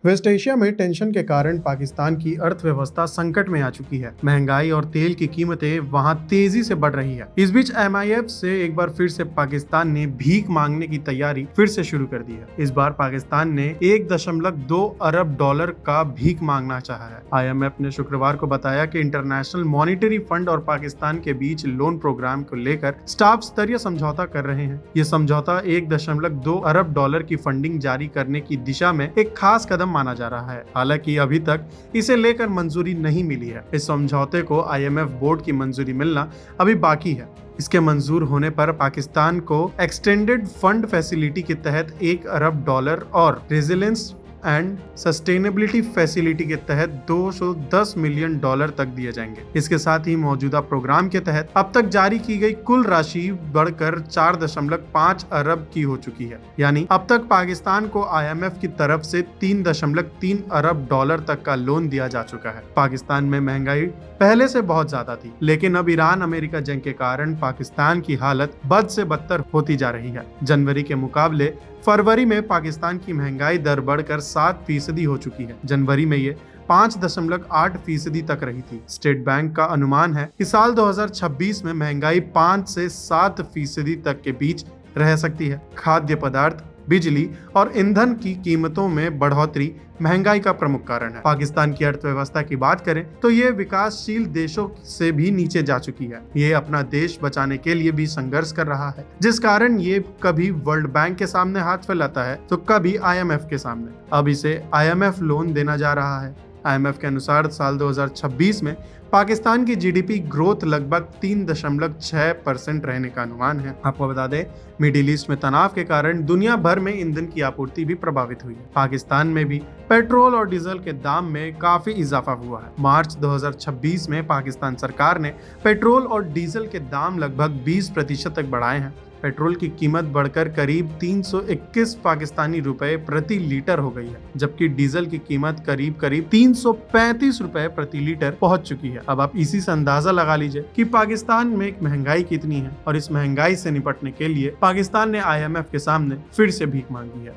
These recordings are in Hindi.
वेस्ट एशिया में टेंशन के कारण पाकिस्तान की अर्थव्यवस्था संकट में आ चुकी है। महंगाई और तेल की कीमतें वहां तेजी से बढ़ रही है। इस बीच MIF से एक बार फिर से पाकिस्तान ने भीख मांगने की तैयारी फिर से शुरू कर दी है। इस बार पाकिस्तान ने 1.2 अरब डॉलर का भीख मांगना चाहा है। IMF ने शुक्रवार को बताया कि इंटरनेशनल मॉनिटरी फंड और पाकिस्तान के बीच लोन प्रोग्राम को लेकर स्टाफ स्तरीय समझौता कर रहे हैं। ये समझौता 1.2 अरब डॉलर की फंडिंग जारी करने की दिशा में एक खास कदम माना जा रहा है। हालांकि अभी तक इसे लेकर मंजूरी नहीं मिली है। इस समझौते को IMF बोर्ड की मंजूरी मिलना अभी बाकी है। इसके मंजूर होने पर पाकिस्तान को एक्सटेंडेड फंड फैसिलिटी के तहत 1 अरब डॉलर और रेजिलेंस एंड सस्टेनेबिलिटी फैसिलिटी के तहत 210 मिलियन डॉलर तक दिए जाएंगे। इसके साथ ही मौजूदा प्रोग्राम के तहत अब तक जारी की गई कुल राशि बढ़कर 4.5 अरब की हो चुकी है। यानी अब तक पाकिस्तान को IMF की तरफ से 3.3 अरब डॉलर तक का लोन दिया जा चुका है। पाकिस्तान में महंगाई पहले से बहुत ज्यादा थी, लेकिन अब ईरान अमेरिका जंग के कारण पाकिस्तान की हालत बद से बदतर होती जा रही है। जनवरी के मुकाबले फरवरी में पाकिस्तान की महंगाई दर बढ़कर 7% हो चुकी है। जनवरी में ये 5.8% तक रही थी। स्टेट बैंक का अनुमान है कि साल 2026 में महंगाई 5 से 7% तक के बीच रह सकती है। खाद्य पदार्थ, बिजली और ईंधन की कीमतों में बढ़ोतरी महंगाई का प्रमुख कारण है। पाकिस्तान की अर्थव्यवस्था की बात करें तो ये विकासशील देशों से भी नीचे जा चुकी है। ये अपना देश बचाने के लिए भी संघर्ष कर रहा है, जिस कारण ये कभी वर्ल्ड बैंक के सामने हाथ फैलाता है तो कभी IMF के सामने। अब इसे IMF लोन देना जा रहा है। IMF के अनुसार साल 2026 में पाकिस्तान की GDP ग्रोथ लगभग 3.6% रहने का अनुमान है। आपको बता दें, मिडिल ईस्ट में तनाव के कारण दुनिया भर में ईंधन की आपूर्ति भी प्रभावित हुई है। पाकिस्तान में भी पेट्रोल और डीजल के दाम में काफी इजाफा हुआ है। मार्च 2026 में पाकिस्तान सरकार ने पेट्रोल और डीजल के दाम लगभग 20% तक बढ़ाए हैं। पेट्रोल की कीमत बढ़कर करीब 321 पाकिस्तानी रुपए प्रति लीटर हो गई है, जबकि डीजल की कीमत करीब 335 रुपए प्रति लीटर पहुंच चुकी है। अब आप इसी से अंदाजा लगा लीजिए कि पाकिस्तान में महंगाई कितनी है, और इस महंगाई से निपटने के लिए पाकिस्तान ने IMF के सामने फिर से भीख मांगी है।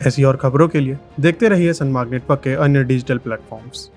ऐसी और खबरों के लिए देखते रहिए सनमार्ग नेटवर्क के अन्य डिजिटल प्लेटफॉर्म्स।